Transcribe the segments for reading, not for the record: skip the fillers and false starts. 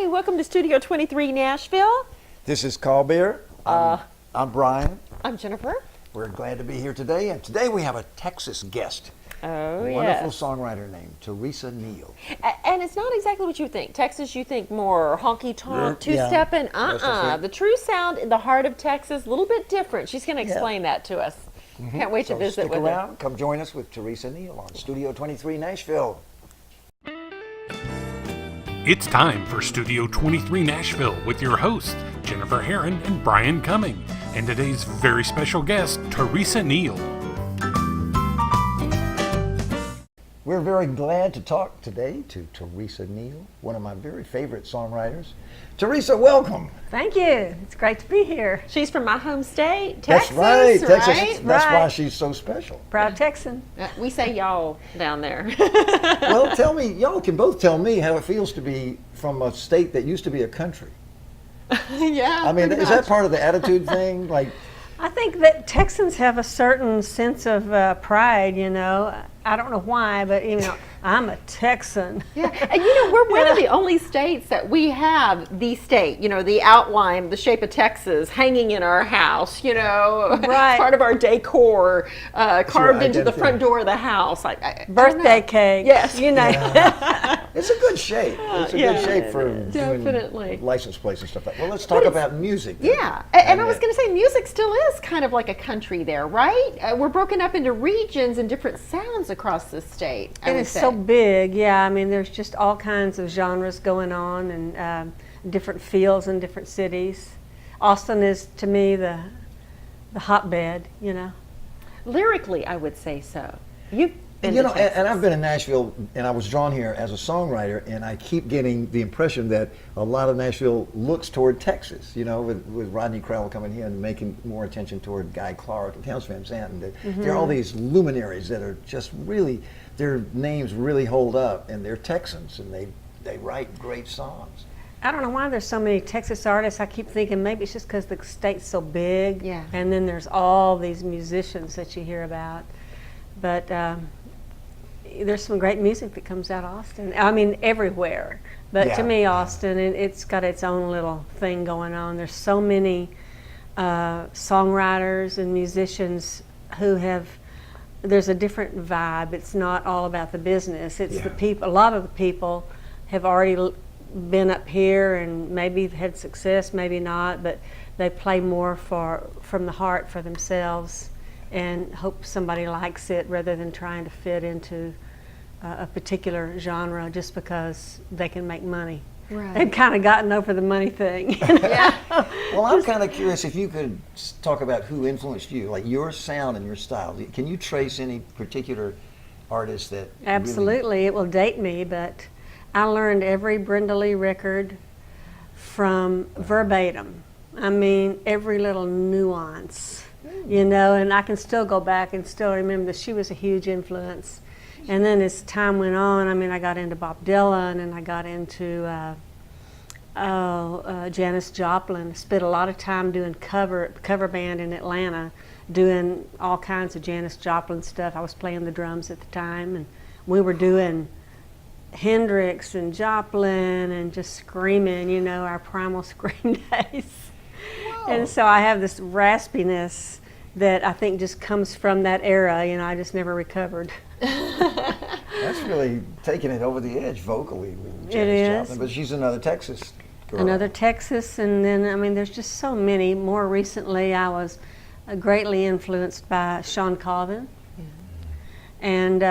and welcome to Studio 23 Nashville. This is Colbert. I'm Brian. I'm Jennifer. We're glad to be here today, and today we have a Texas guest. Oh, a yes. wonderful songwriter named TreseaNeal. And it's not exactly what you think. Texas, you think more honky-tonk, Yeah. two-stepping. That's The true sound in the heart of Texas, a little bit different. She's going to explain that to us. Can't wait to So visit stick with around. her. Come join us with TreseaNeal on Studio 23 Nashville. It's time for Studio 23 Nashville with your hosts, Jennifer Herron and Brian Cumming, and today's very special guest, TreseaNeal. We're very glad to talk today to TreseaNeal, one of my very favorite songwriters. Teresa, welcome. Thank you. It's great to be here. She's from my home state, Texas. That's right, Texas. Right? That's why Right. she's so special. Proud Texan. We say y'all down there. Well, tell me, y'all can both tell me how it feels to be from a state that used to be a country. Yeah. I mean, pretty is much. that part of the attitude thing? Like, I think that Texans have a certain sense of pride, you know. I don't know why, but, you know, I'm a Texan. Yeah, and you know, we're one of the only states that we have the state, you know, the outline, the shape of Texas hanging in our house, you know, Right. part of our decor, carved into the identity. front door of the house. I don't Birthday know. cake. Yes. You know. it's a good shape. It's a Yeah, good shape for definitely. doing license plates and stuff like that. Well, let's talk about music then. Yeah, and I was going to say, music still is kind of like a country there, right? We're broken up into regions and different sounds across the state. I It would is say. so big, yeah. I mean, there's just all kinds of genres going on and different feels in different cities. Austin is, to me, the hotbed, you know. Lyrically, I would say so. You've been And, you to know, Texas. and I've been in Nashville, and I was drawn here as a songwriter, and I keep getting the impression that a lot of Nashville looks toward Texas, you know, with Rodney Crowell coming here and making more attention toward Guy Clark and Towns Van Zandt. And there are all these luminaries that are just really, their names really hold up, and they're Texans, and they write great songs. I don't know why there's so many Texas artists. I keep thinking maybe it's just because the state's so big. Yeah. And then there's all these musicians that you hear about. But there's some great music that comes out of Austin. I mean, everywhere. But Yeah. to me, Austin, it's got its own little thing going on. There's so many songwriters and musicians who have, there's a different vibe. It's not all about the business. It's the people, a lot of the people have already been up here and maybe had success, maybe not, but they play more from the heart for themselves and hope somebody likes it rather than trying to fit into a particular genre just because they can make money. Right. They've kind of gotten over the money thing. Yeah. Well, I'm kind of curious if you could talk about who influenced you, like your sound and your style. Can you trace any particular artist that Absolutely, it will date me, but I learned every Brenda Lee record from verbatim. I mean, every little nuance, you know, and I can still go back and still remember that she was a huge influence. And then as time went on, I mean, I got into Bob Dylan and I got into Janis Joplin. Spent a lot of time doing cover band in Atlanta, doing all kinds of Janis Joplin stuff. I was playing the drums at the time, and we were doing Hendrix and Joplin and just screaming, you know, our primal scream days. And so I have this raspiness that I think just comes from that era. You know, I just never recovered. That's really taking it over the edge vocally with It Janis is. Joplin. But she's another Texas girl. Another Texas, and then, I mean, there's just so many. More recently, I was greatly influenced by Sean Colvin. And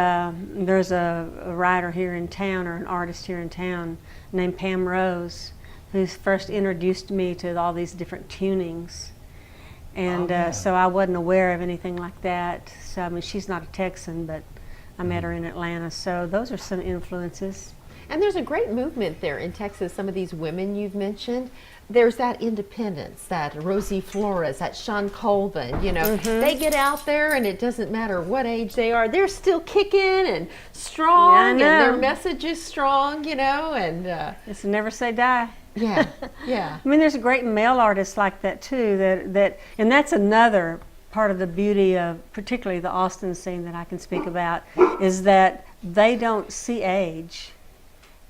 there's a writer here in town, or an artist here in town, named Pam Rose, who first introduced me to all these different tunings. And so I wasn't aware of anything like that. So, I mean, she's not a Texan, but I met her in Atlanta. So those are some influences. And there's a great movement there in Texas. Some of these women you've mentioned, there's that independence, that Rosie Flores, that Sean Colvin, you know, they get out there and it doesn't matter what age they are, they're still kicking and strong, and their message is strong, you know, and It's never say die. yeah, yeah. I mean, there's great male artists like that too. And that's another part of the beauty of particularly the Austin scene that I can speak about, is that they don't see age.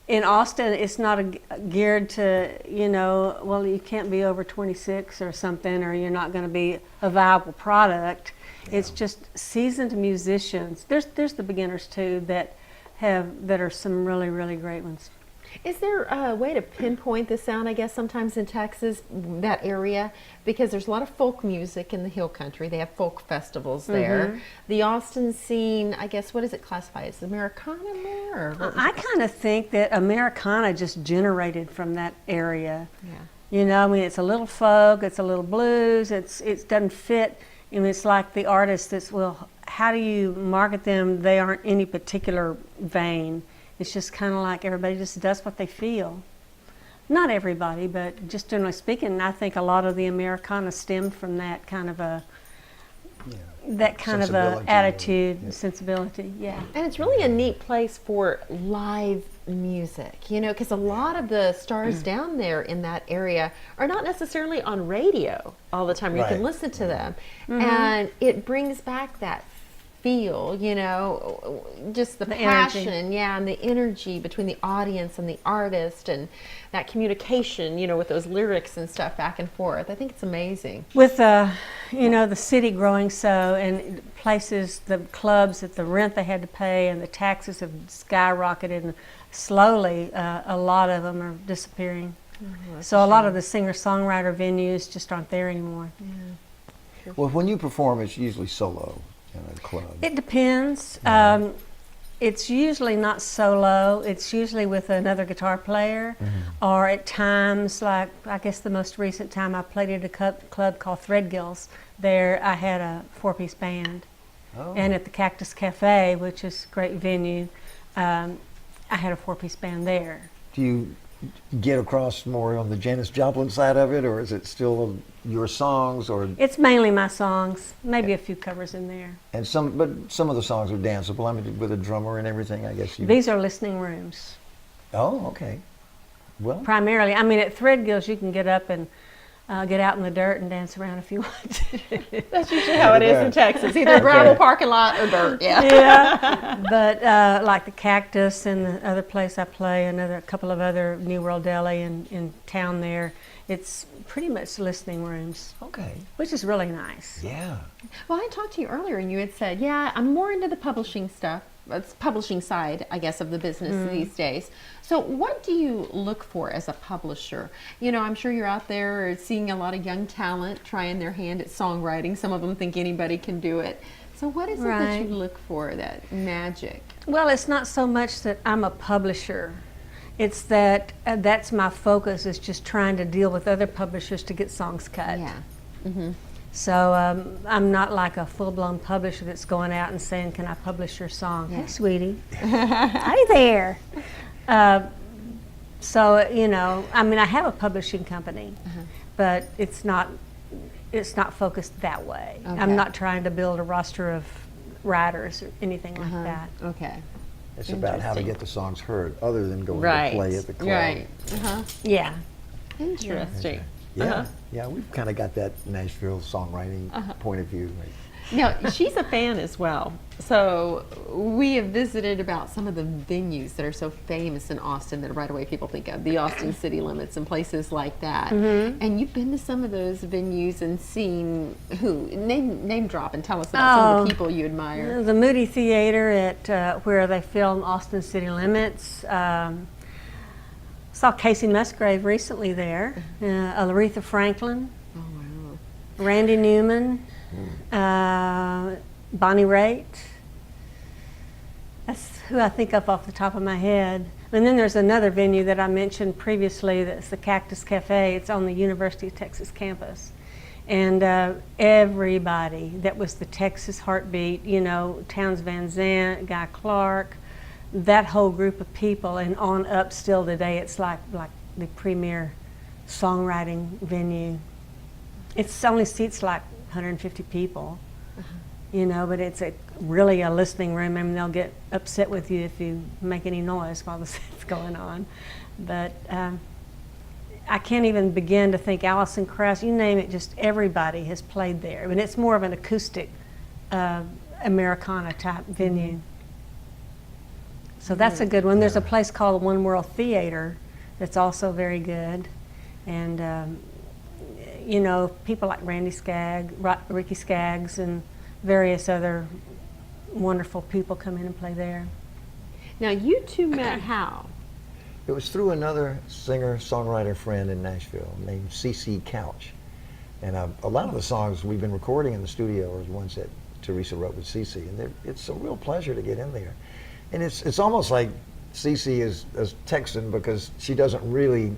in Austin, it's not geared to, well, you can't be over 26 or something, or you're not going to be a viable product. Yeah. It's just seasoned musicians. There's the beginners too that are some really, really great ones. Is there a way to pinpoint the sound, I guess, sometimes in Texas, that area? Because there's a lot of folk music in the Hill Country. They have folk festivals there. The Austin scene, I guess, what does it classify as? Americana more? Or I kind of think that Americana just generated from that area. Yeah. I mean, it's a little folk, it's a little blues, it doesn't fit. I mean, it's like the artist that's, well, how do you market them? They aren't any particular vein. It's just kind of like everybody just does what they feel. Not everybody, but just generally speaking, I think a lot of the Americana stemmed from that kind of a attitude, sensibility. Yeah. And it's really a neat place for live music, because a lot of the stars down there in that area are not necessarily on radio all the time. You can listen to them, and it brings back that feel, just the passion, energy. And the energy between the audience and the artist, and that communication, with those lyrics and stuff back and forth. I think it's amazing. With the city growing so, and places, the clubs, that the rent they had to pay and the taxes have skyrocketed, and slowly a lot of them are disappearing. So a lot of the singer-songwriter venues just aren't there anymore. Yeah. Well, when you perform, it's usually solo in a club. It depends. It's usually not solo. It's usually with another guitar player, or at times, like I guess the most recent time I played at a club called Threadgill's. There I had a 4-piece band. And at the Cactus Cafe, which is a great venue, I had a 4-piece band there. Do you get across more on the Janis Joplin side of it, or is it still your songs? Or it's mainly my songs, maybe a few covers in there. And some of the songs are danceable. I mean, with a drummer and everything, I guess. These are listening rooms. Oh, okay. Well, primarily, I mean, at Threadgill's you can get up and get out in the dirt and dance around if you want to. That's usually how it is in Texas, either gravel parking lot or dirt. Yeah. But like the Cactus and the other place I play, a couple of other New World Deli in town there, it's pretty much listening rooms. Okay. Which is really nice. Yeah. Well, I talked to you earlier and you had said, I'm more into the publishing stuff. It's publishing side, I guess, of the business these days. So what do you look for as a publisher? I'm sure you're out there seeing a lot of young talent trying their hand at songwriting. Some of them think anybody can do it. So what is it that you look for, that magic? Well, it's not so much that I'm a publisher. It's that that's my focus, is just trying to deal with other publishers to get songs cut. Yeah. Mm-hmm. So I'm not like a full-blown publisher that's going out and saying, can I publish your song? Yeah. Hey, sweetie. Hi there. So, I mean, I have a publishing company, but it's not focused that way. Okay. I'm not trying to build a roster of writers or anything like that. Okay. It's about how to get the songs heard, other than going Right. to play at the club. Right. Yeah. Interesting. Yeah. Yeah, we've kind of got that Nashville songwriting point of view. Now, she's a fan as well. So we have visited about some of the venues that are so famous in Austin that right away people think of, the Austin city limits and places like that. And you've been to some of those venues and seen who? Name drop and tell us about some of the people you admire. The Moody Theater at where they film Austin City Limits. Saw Casey Musgrave recently there. Aretha Franklin. Oh, wow. Randy Newman. Bonnie Raitt. That's who I think of off the top of my head. And then there's another venue that I mentioned previously, that's the Cactus Cafe. It's on the University of Texas campus. And everybody that was the Texas heartbeat, Towns Van Zandt, Guy Clark, that whole group of people, and on up still today, it's like the premier songwriting venue. It's only seats like 150 people, but it's really a listening room. I mean, they'll get upset with you if you make any noise while the set's going on. But I can't even begin to think. Alison Krauss, you name it, just everybody has played there. I mean, it's more of an acoustic Americana type venue. So that's a good one. There's a place called One World Theater that's also very good. And, you know, people like Ricky Skaggs, and various other wonderful people come in and play there. Now, you two met how? It was through another singer-songwriter friend in Nashville named CC Couch. And a lot of the songs we've been recording in the studio are ones that Teresa wrote with CC. And it's a real pleasure to get in there. And it's almost like CC is Texan, because she doesn't really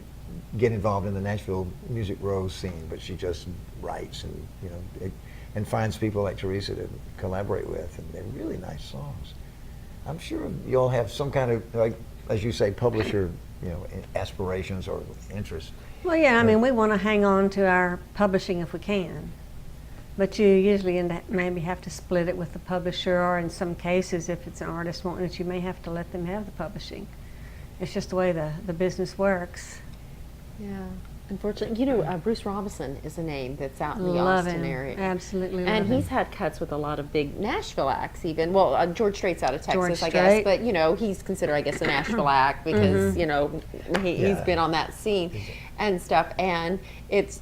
get involved in the Nashville Music Row scene, but she just writes and, you know, and finds people like Teresa to collaborate with. And they're really nice songs. I'm sure you'll have some kind of, like, as you say, publisher, you know, aspirations or interest. Well, yeah, I mean, we want to hang on to our publishing if we can. But you usually maybe have to split it with the publisher, or in some cases, if it's an artist wanting it, you may have to let them have the publishing. It's just the way the business works. Yeah. Unfortunately, you know, Bruce Robinson is a name that's out in the Love Austin him. area. Absolutely love And him. he's had cuts with a lot of big Nashville acts even. Well, George Strait's out of Texas, George I guess. Strait. But, you know, he's considered, I guess, a Nashville act because, you know, he's Yeah. been on that scene and stuff. And it's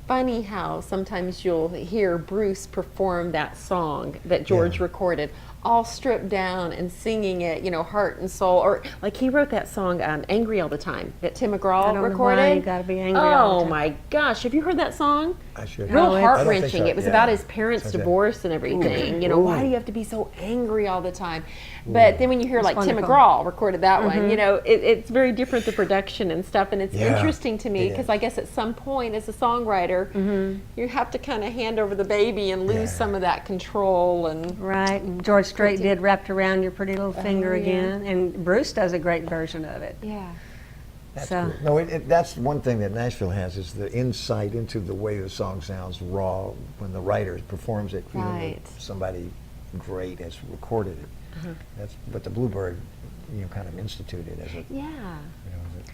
funny how sometimes you'll hear Bruce perform that song that George recorded, all stripped down and singing it, you know, heart and soul. Or like he wrote that song, Angry All the Time, that Tim McGraw I don't know recorded. why you gotta be angry all the time. Oh my gosh, have you heard that song? I should. Real Oh, it's- heart I don't think wrenching. so. It was Yeah. about his parents' Okay. divorce and everything. You know, why do you have to be so angry all the time? But then when you hear It's like Tim wonderful. McGraw recorded that one, you know, it's very different, the production and stuff. And it's Yeah, interesting to me it because is. I guess at some point as a songwriter, you have to kind of hand over the baby and lose Yeah. some of that control. And Right, and George Strait did Wrapped Around Your Pretty Little Finger yeah. again, and Bruce does a great version of it. yeah. That's So- cool. No, that's one thing that Nashville has, is the insight into the way the song sounds raw when the writer performs it. Even though Right. somebody great has recorded it. But the Bluebird, you know, kind of instituted as a, Yeah. you know, as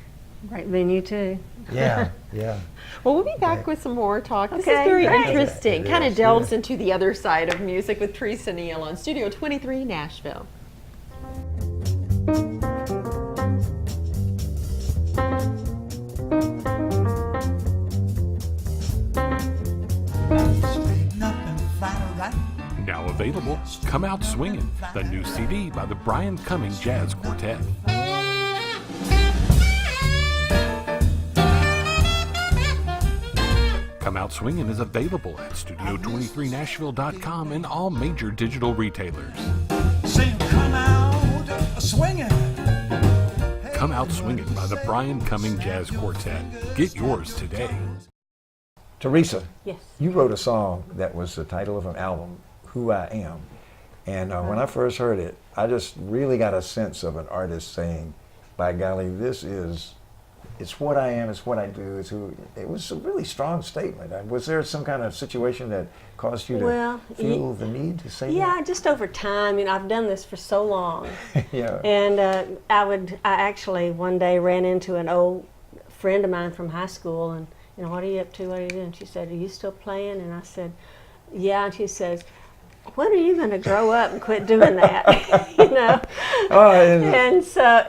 Great venue too. a yeah, yeah. Well, we'll be back with some more talk. This is Okay, very great. interesting. It Kind of is, delves yeah. into the other side of music with Teresa Neal on Studio 23 Nashville. Straighten up and find a right. Now available, Come Out Swingin', the new CD by the Brian Cumming Jazz Quartet. Come Out Swingin' is available at Studio23Nashville.com and all major digital retailers. Sing, come out swinging. Come Out Swingin' by the Brian Cumming Jazz Quartet. Get yours today. Teresa, Yes. you wrote a song that was the title of an album, Who I Am. And when I first heard it, I just really got a sense of an artist saying, by golly, it's what I am, it's what I do, it's who. It was a really strong statement. Was there some kind of situation that caused you to Well, feel the need to say Yeah, just over time, you know, I've done this for so long. that? Yeah. And I actually one day ran into an old friend of mine from high school, and, you know, what are you up to, what are you doing? She said, are you still playing? And I said, yeah. And she says, when are you going to grow up and quit doing that? You know? Oh, and-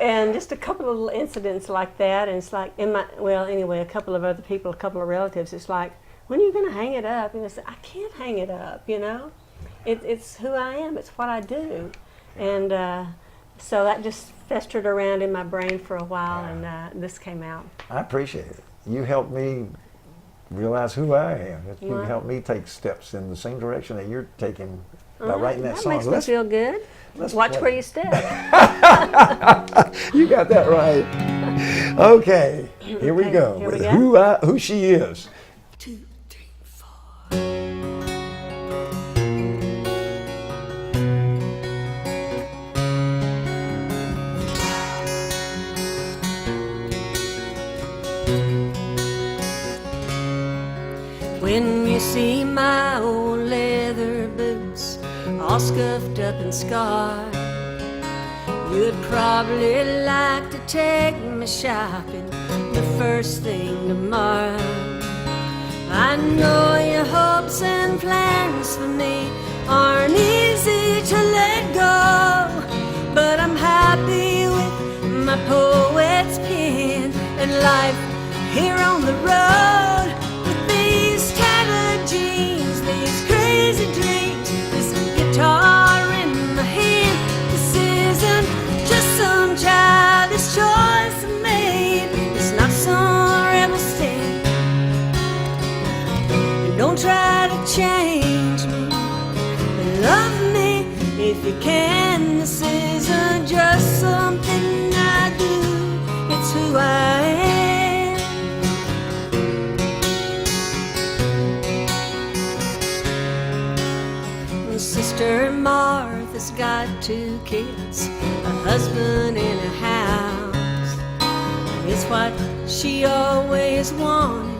And just a couple of little incidents like that, and it's like, a couple of other people, a couple of relatives, it's like, when are you going to hang it up? And I said, I can't hang it up, you know? It's who I am, it's what I do. And so that just festered around in my brain for a while, and this came out. I appreciate it. You helped me realize who I am. You Right. helped me take steps in the same direction that you're taking by writing that song. makes me feel good. let's Watch play. where you step. You got that right. Okay, here we Okay, go here we with go. who she is. 2, 3, 4. When you see my old leather boots all scuffed up and scarred, you'd probably like to take me shopping the first thing tomorrow. I know your hopes and plans for me aren't easy to let go, but I'm happy my poet's pen and life here on the road with these tattered jeans, these crazy dreams, this guitar in my hand. This isn't just some childish choice I made. It's not some rebel stand. And don't try to change me, but love me if you can. This isn't just something I do, it's who I am. My sister Martha's got 2 kids, a husband and a house. It's what she always wanted,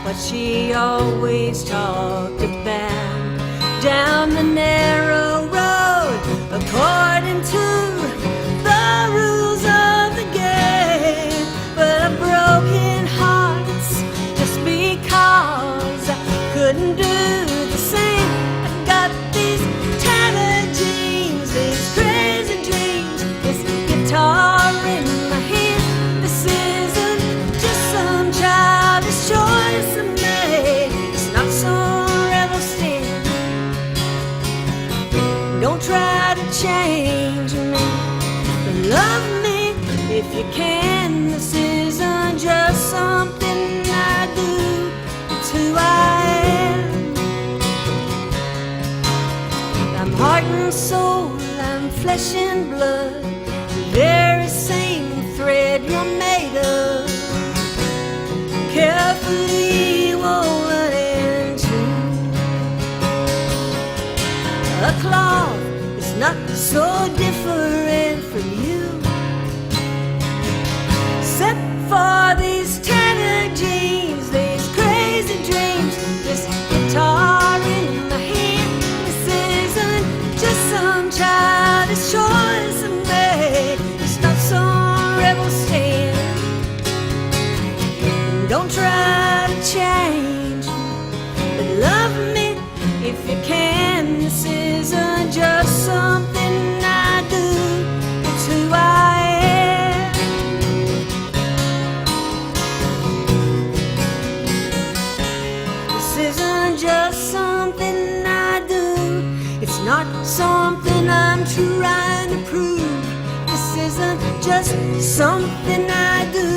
what she always talked about. Down the narrow road, according to the rules of the game. But a broken heart's just because I couldn't do the same. I got these tattered jeans, these crazy dreams, this guitar in my hand. This isn't just some childish choice I made. It's not some rebel stand. Don't try to change me, but love me if you can. This isn't just something I do, it's who I am. I'm heart and soul, I'm flesh and blood, the very same thread you're made of, carefully woven into a cloth. It's not so different from you, except for these tattered jeans, these crazy dreams, this guitar in my hand. This isn't just some childish choice I made. It's not some rebel stand. Don't try to change me, but love me if you can. This isn't just something I do, it's who I am. This isn't just something I do, it's not something I'm trying to prove. This isn't just something I do,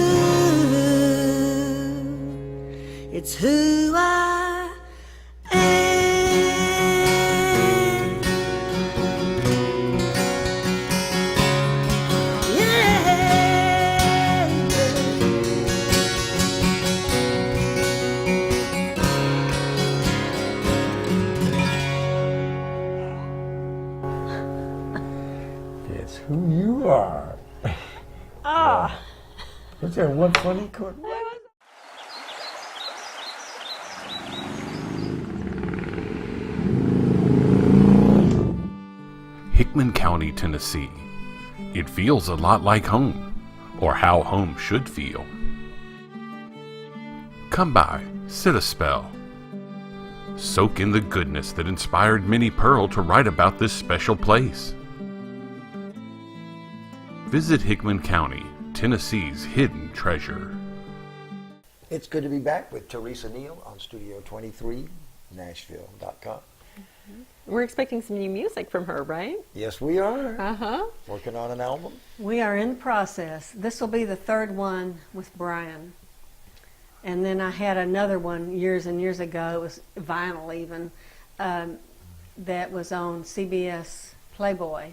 it's who I am. It's who you are. Was there one funny chord? Hickman County, Tennessee. It feels a lot like home, or how home should feel. Come by, sit a spell. Soak in the goodness that inspired Minnie Pearl to write about this special place. Visit Hickman County, Tennessee's hidden treasure. It's good to be back with Teresa Neal on Studio 23, Nashville.com. We're expecting some new music from her, right? Yes, we are. Uh-huh. Working on an album. We are in the process. This will be the 3rd one with Brian. And then I had another one years and years ago, it was vinyl even, that was on CBS Playboy.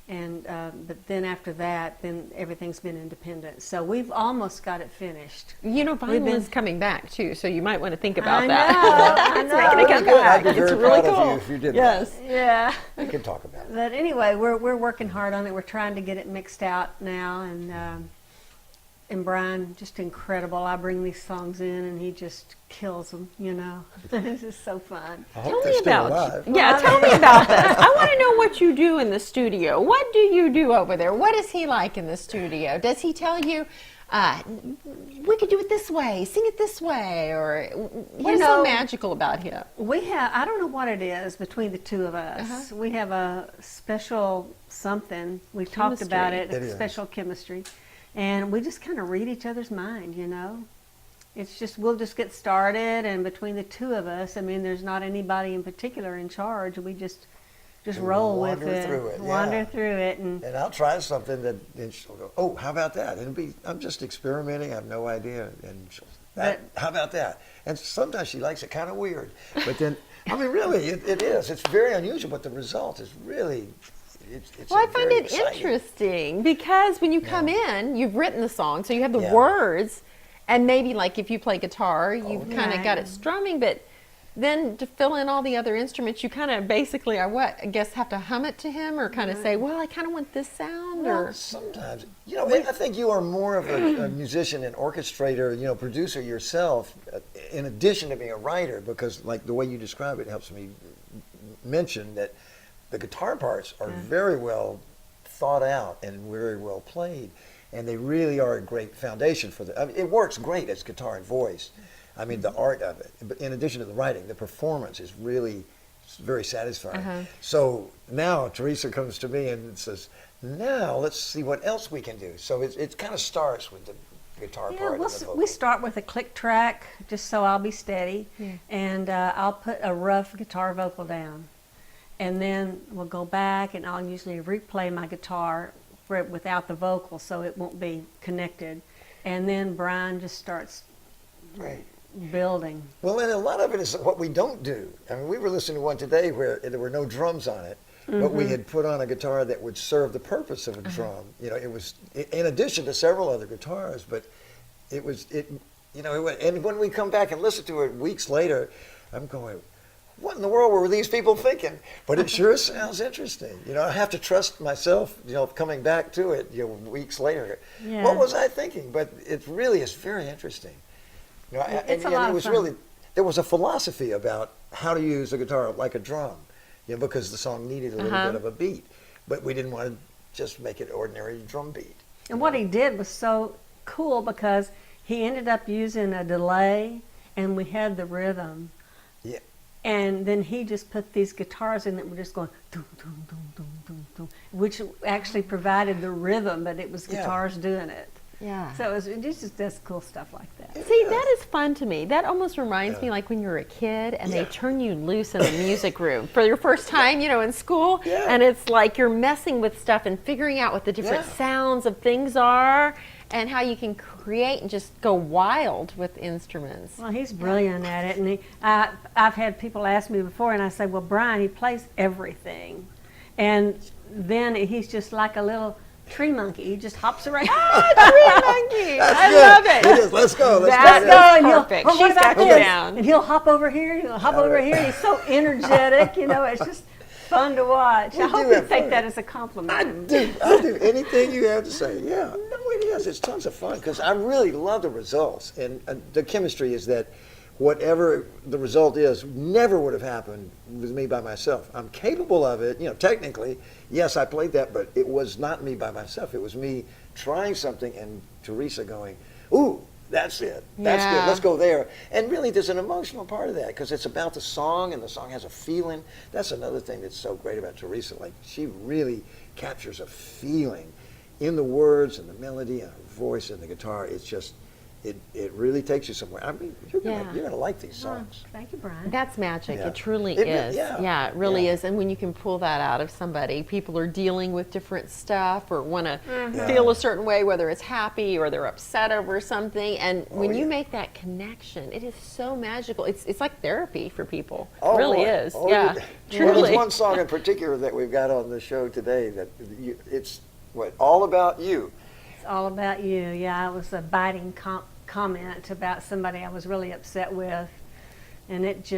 And but then after that, then everything's been independent. So we've almost got it finished. You know, We've vinyl been- is coming back too, so you might want to think about I that. know, It's I making know. a comeback. I'd be It's very really proud of cool. you if you did Yes. Yeah. We can talk about it. But anyway, we're working hard on it. We're trying to get it mixed out now, and Brian, just incredible. I bring these songs in, and he just kills them. You know, it's just so fun. I Tell hope me they're still about alive. yeah. Tell me about this. I want to know what you do in the studio. What do you do over there? What is he like in the studio? Does he tell you, we could do it this way, sing it this way, or what is know, so magical about him? We have, I don't know what it is between the two of us. We have a special something. We've talked about it, It is. special chemistry. And we just kind of read each other's mind, you know. It's just, we'll just get started, and between the two of us, I mean, there's not anybody in particular in charge. We just roll with wander it. through it, Wander yeah. through it. And And I'll try something that, then she'll go, oh, how about that? And it'll be, I'm just experimenting, I have no idea. And she'll, how about that? And sometimes she likes it kind of weird. But then, I mean, really, it is. It's very unusual, but the result is really, it's Well, I find very it exciting. interesting because when you come in, you've written the song, so you have the Yeah. words, and maybe like if you play guitar, you've yeah. kind of got it strumming, but then to fill in all the other instruments, you kind of basically, I guess, have to hum it to him, or kind of say, well, I kind of want this sound, Well, or sometimes, you know, I think you are more of a musician and orchestrator, you know, producer yourself, in addition to being a writer, because like the way you describe it helps me mention that the guitar parts are very well thought out and very well played, and they really are a great foundation for the. I mean, it works great as guitar and voice. I mean, the art of it. But in addition to the writing, the performance is really very satisfying. So now Teresa comes to me and says, "Now let's see what else we can do." So it kind of starts with the guitar yeah, part. And the we vocal. start with a click track, just so I'll be steady, and I'll put a rough guitar vocal down. And then we'll go back, and I'll usually replay my guitar without the vocal, so it won't be connected. And then Brian just starts Right. building. Well, and a lot of it is what we don't do. I mean, we were listening to one today where there were no drums on it, but we had put on a guitar that would serve the purpose of a drum. You know, it was in addition to several other guitars, but it was you know, and when we come back and listen to it weeks later, I'm going, what in the world were these people thinking? But it sure sounds interesting. You know, I have to trust myself, you know, coming back to it, you know, weeks later. Yeah. What was I thinking? But it really is very interesting. You know, It's a and lot it of was fun. really, there was a philosophy about how to use a guitar like a drum, you know, because the song needed a little bit of a beat, but we didn't want to just make it ordinary drum beat. And what he did was so cool because he ended up using a delay, and we had the rhythm. Yeah. And then he just put these guitars in that were just going dum, dum, dum, dum, dum, dum, which actually provided the rhythm, but it was Yeah. guitars doing it. yeah. So it just does cool stuff like that. See, that is fun to me. That almost reminds me like when you were a kid and they turn you loose in the music room for your first time, you know, in school. Yeah. And it's like you're messing with stuff and figuring out what the different Yeah. sounds of things are and how you can create and just go wild with instruments. Well, he's brilliant at it, and I've had people ask me before, and I say, well, Brian, he plays everything. And then he's just like a little tree monkey. He just hops around. Monkey! I Good. love it. It is. Let's go. Let's That's go. good. and he'll- Perfect. "Well, what She's about got you this?" down. And he'll hop over here, he'll hop over here. He's so energetic, you know, it's just fun to watch. I hope do you have take fun. that as a compliment. I do anything you have to say. Yeah, no, it is. It's tons of fun because I really love the results, and the chemistry is that whatever the result is never would have happened with me by myself. I'm capable of it, you know, technically. Yes, I played that, but it was not me by myself. It was me trying something and Teresa going, "Ooh, that's it. That's Yeah. good. Let's go there." And really, there's an emotional part of that because it's about the song, and the song has a feeling. That's another thing that's so great about Teresa. Like, she really captures a feeling in the words and the melody and her voice and the guitar. It's just, it really takes you somewhere. I mean, you're gonna like these songs. Thank you, Brian. That's magic. Yeah. It truly It re- is. yeah. It really Yeah. is. And when you can pull that out of somebody, people are dealing with different stuff or want to Mm-hmm. feel a certain way, whether it's happy or they're upset over something. And when you yeah. make that connection, it is so magical. It's like therapy for people. Oh, it really boy. is. Oh, Yeah, Well, truly. there's one song in particular that we've got on the show today that it's all about you. It's all about you. Yeah, it was a biting comment about somebody I was really upset with, and it's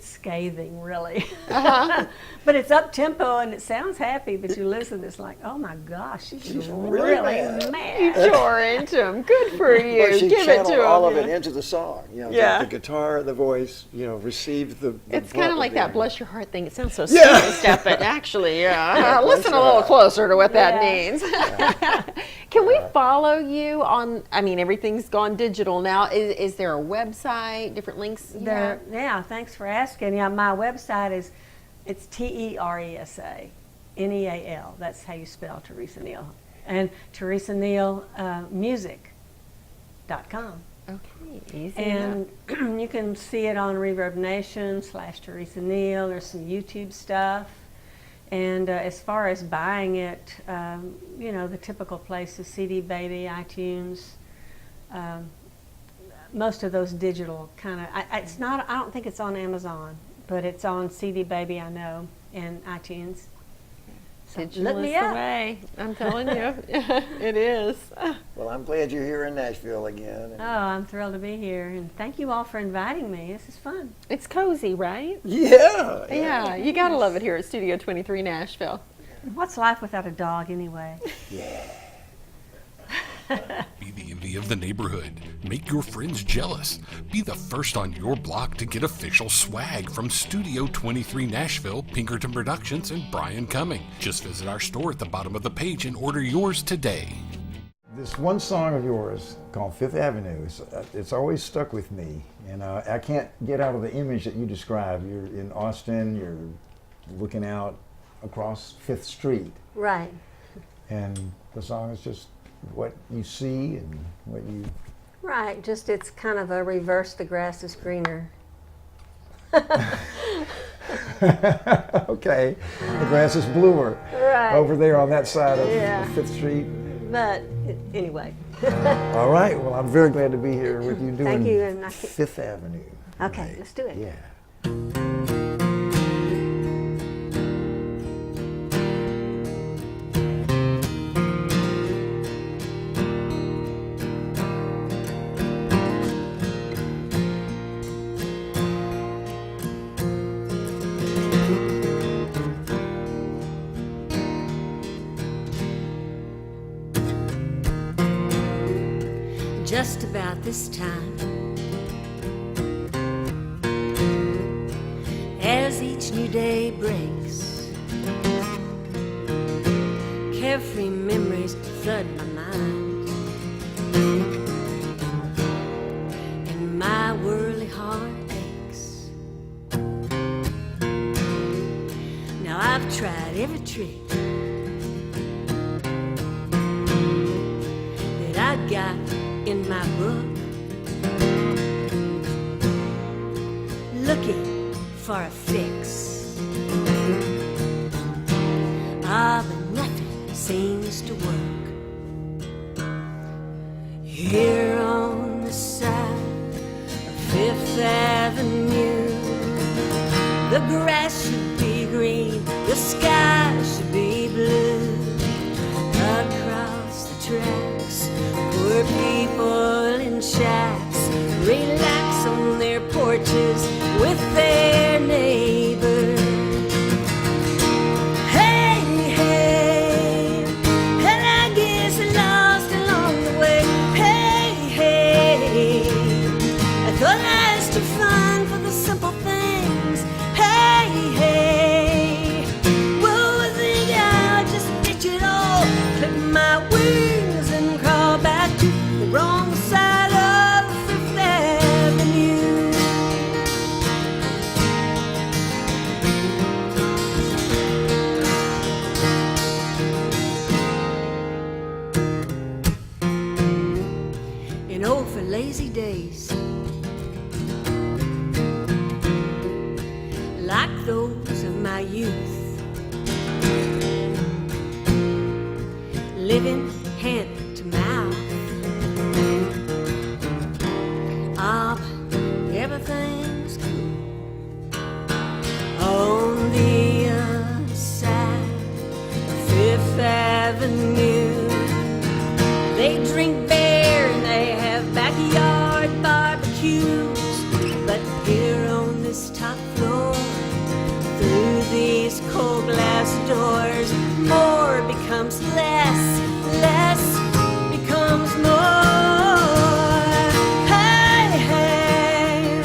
scathing, really. But it's up tempo and it sounds happy, but you listen, it's like, oh my gosh, she's really really mad. You tore into him. Good for you. But she Give it channeled to him. all of it into the song. You know, Yeah. the guitar, the voice, you know, received the It's brunt kind of of like the- that bless your heart thing. It sounds so sweet Yeah. and stuff, but actually, bless listen a your little heart. closer to what that Yeah. means. Can we follow you on, I mean, everything's gone digital now. Is there a website, different links you have? Yeah, thanks for asking. Yeah, my website it's TeresaNeal. That's how you spell Teresa Neal. And TeresaNealmusic.com. Okay, easy And enough. you can see it on Reverb Nation /Teresa Neal. There's some YouTube stuff. And as far as buying it, you know, the typical places, CD Baby, iTunes, most of those digital kind of, it's not, I don't think it's on Amazon, but it's on CD Baby, I know, and iTunes. So Digital look me is the up. way. I'm telling you, it is. Well, I'm glad you're here in Nashville again. Oh, I'm thrilled to be here, and thank you all for inviting me. This is fun. It's cozy, right? Yeah. Yeah, you gotta love it here at Studio 23 Nashville. What's life without a dog anyway? Be the envy of the neighborhood. Make your friends jealous. Be the first on your block to get official swag from Studio 23 Nashville, Pinkerton Productions, and Brian Cumming. Just visit our store at the bottom of the page and order yours today. This one song of yours called Fifth Avenue, it's always stuck with me. And I can't get out of the image that you describe. You're in Austin, you're looking out across Fifth Street. Right. And the song is just what you see and what you... Right, just it's kind of a reverse, the grass is greener. Okay, the grass is bluer Right. over there on that side of Yeah. Fifth Street. But anyway. All right, well, I'm very glad to be here with you doing Thank you, and Fifth Avenue. Okay, tonight. let's do it. Yeah. Just about this time, as each new day breaks, carefree memories flood my mind, and my whirly heart aches. Now I've tried every trick that I've got in my book, looking for a fix. Ah, but nothing seems to work. Here on the side of Fifth Avenue, the grass should be green, the sky should be blue. Across the tracks, poor people in shacks relax on their porches with their neighbors. Hey, hey, and I guess I lost along the way. Hey, hey, I thought I was too fun for the simple things. Hey, hey, well, I think I'll just ditch it all, clip my wings and crawl back to the wrong side of Fifth Avenue. And oh, for lazy days like those of my youth, living hand to mouth. Ah, but everything's cool on the other side of Fifth Avenue. They drink beer and they have backyard barbecues, but here on this top floor, through these cold glass doors, more becomes less, less becomes more. Hey, hey,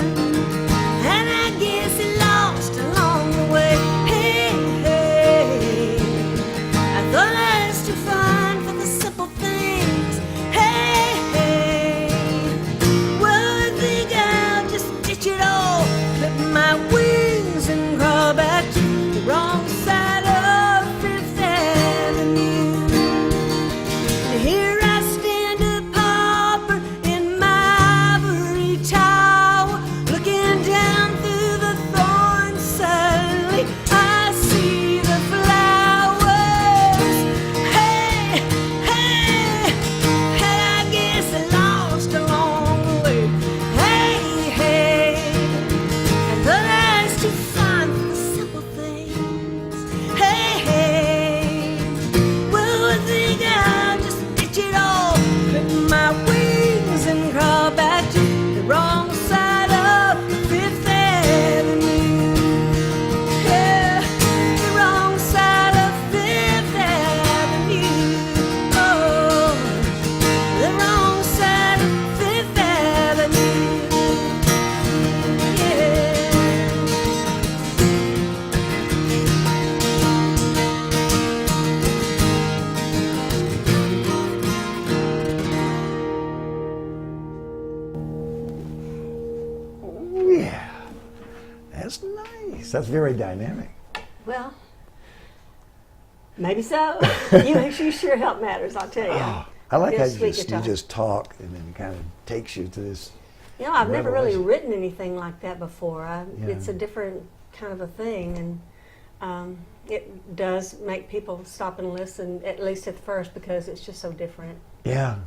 and I guess I lost along the way. Hey, hey, I thought I was too fine for the simple things. That's nice. That's very dynamic. Well, maybe so. you sure help matters, I'll tell you. Oh, I like how Real sweet you guitar. just talk and then it kind of takes you to this. You know, I've never really revelation. written anything like that before. Yeah. It's a different kind of a thing, and it does make people stop and listen, at least at first, because it's just so different. Yeah,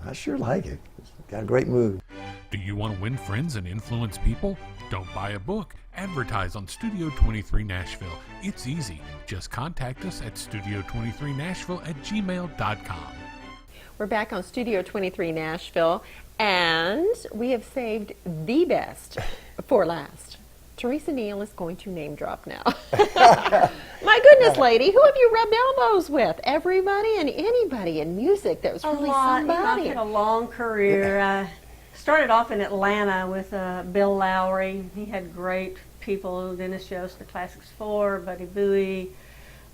I sure like it. It's got a great mood. Do you want to win friends and influence people? Don't buy a book. Advertise on Studio 23 Nashville. It's easy. Just contact us at studio23nashville@gmail.com. We're back on Studio 23 Nashville, and we have saved the best for last. Teresa Neal is going to name drop now. My goodness, lady, who have you rubbed elbows with? Everybody and anybody in music that was really You know, I've somebody. had a long career. I started off in Atlanta with Bill Lowry. He had great people, Dennis Yost, the Classics 4, Buddy Bowie,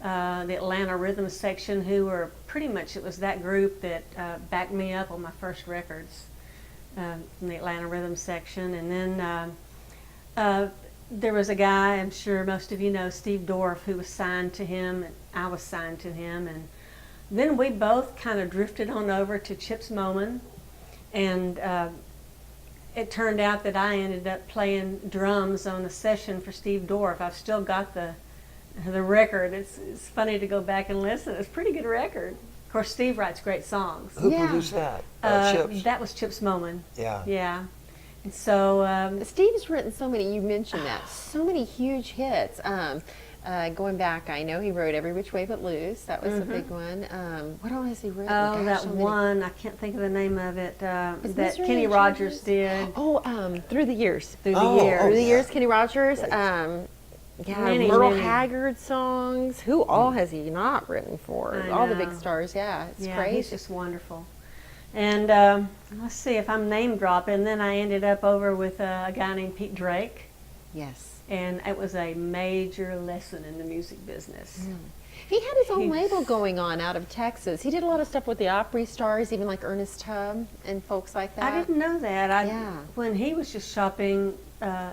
the Atlanta Rhythm Section, who were pretty much, it was that group that backed me up on my first records in the Atlanta Rhythm Section. And then there was a guy, I'm sure most of you know, Steve Dorff, who was signed to him, and I was signed to him. And then we both kind of drifted on over to Chips Moman, and it turned out that I ended up playing drums on a session for Steve Dorff. I've still got the record. It's funny to go back and listen. It's a pretty good record. Of course, Steve writes great songs. Who Yeah. produced that? Chips? That was Chips Moman. Yeah. Yeah. And so Steve's written so many, you mentioned that, so many huge hits. Going back, I know he wrote Every Which Way But Loose. That was a big one. What else has he written? oh, Gosh, that so many. one, I can't think of the name of it, that Misery Kenny and Rogers Changes? did. Oh, Through the Years. Through the Oh, years. Through the yeah. Years, Kenny Rogers. Yeah, Many, Merle many. Haggard songs. Who all has he not written for? I All the big know. stars. Yeah, it's Yeah, crazy. he's just wonderful. And let's see if I'm name dropping. Then I ended up over with a guy named Pete Drake, Yes. and it was a major lesson in the music business. He had his own He's- label going on out of Texas. He did a lot of stuff with the Opry stars, even like Ernest Tubb and folks like that. I didn't know that. Yeah. When he was just shopping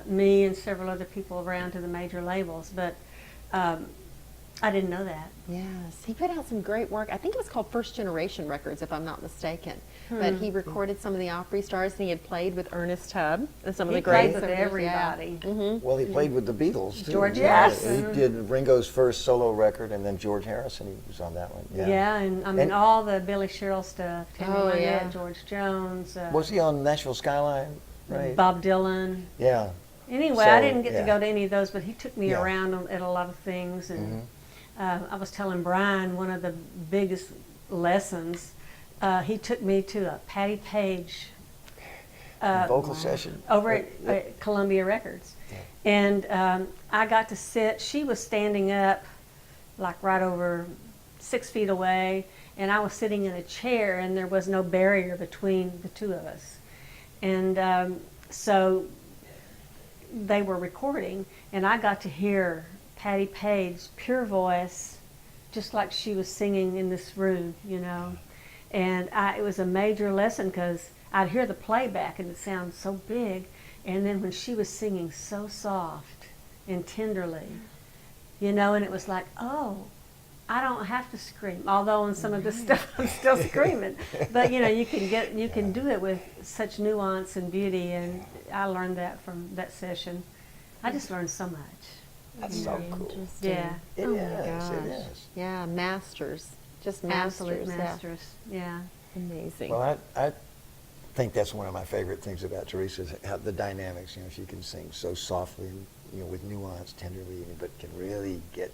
me and several other people around to the major labels, but I didn't know that. Yes, he put out some great work. I think it was called First Generation Records, if I'm not mistaken. But he recorded some of the Opry stars, and he had played with Ernest Tubb and some of He the great played with singers, yeah. everybody. Well, he played with the Beatles, too. George Yeah, Harrison. He did Ringo's first solo record, and then George Harrison, he was on that one. Yeah, and I mean And- all the Billy Sherrill stuff, Tammy Oh, Wynette, yeah. George Jones, Was he on Nashville Skyline? Right. Bob Dylan. Yeah. Anyway, So, I didn't get to yeah. go to any of those, but he took me Yeah. around at a lot of things. And I was telling Brian, one of the biggest lessons, he took me to a Patti Page Vocal session. over at Columbia Records. And I got to sit, she was standing up like right over 6 feet away, and I was sitting in a chair, and there was no barrier between the two of us. And so they were recording, and I got to hear Patti Page's pure voice, just like she was singing in this room, you know. And it was a major lesson because I'd hear the playback and it sounded so big, and then when she was singing so soft and tenderly, you know, and it was like, oh, I don't have to scream. Although on some of this stuff I'm still screaming, but you know, you can do it with such nuance and beauty, and I learned that from that session. I just learned so much. That's so cool. Interesting. Yeah. It Oh my is, gosh. it is. Yeah, masters. Just Absolute masters. masters. Yeah. Yeah. Amazing. Well, I think that's one of my favorite things about Teresa is how the dynamics. You know, she can sing so softly, and, you know, with nuance, tenderly, but can really get.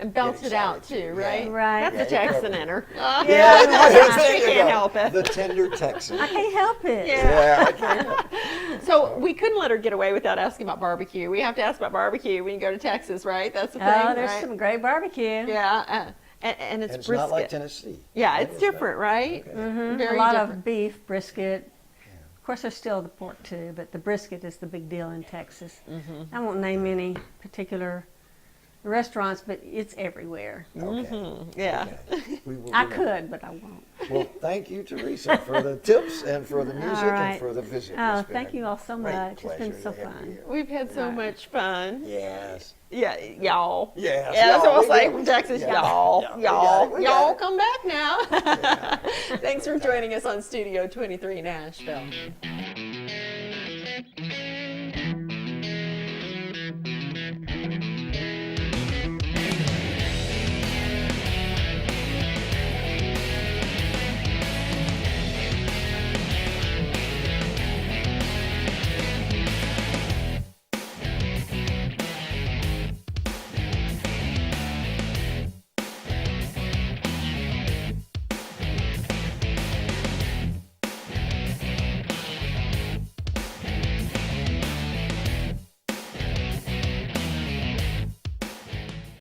And bounce it out excited, too, too. right? Yeah. Right. That's a Yeah, Texan in her. Yeah, She can't help it. The tender Texan. I can't help it. Yeah, I can't. So we couldn't let her get away without asking about barbecue. We have to ask about barbecue when you go to Texas, right? That's the thing, Oh, there's right? some great barbecue. Yeah, and it's And it's brisket. not like Tennessee. Yeah, Right? it's different, right? Okay. Very A lot different. of beef, brisket. Of course, there's still the pork too, but the brisket is the big deal in Texas. I won't name any particular restaurants, but it's everywhere. Okay. Yeah. Okay. We will- I we will- could, but I won't. Well, thank you, Teresa, for the tips and for the music right. and for the visit. Oh, It's been thank a you all so great much. It's been pleasure so to have you fun. here. We've had so much fun. Yes. Yeah, y'all. Yes, Yeah, that's y'all. what I'll say We from got it. Texas. Yeah. Y'all, Yeah, we y'all, got it. We got y'all, it. come back now. Thanks for joining us on Studio 23 Nashville.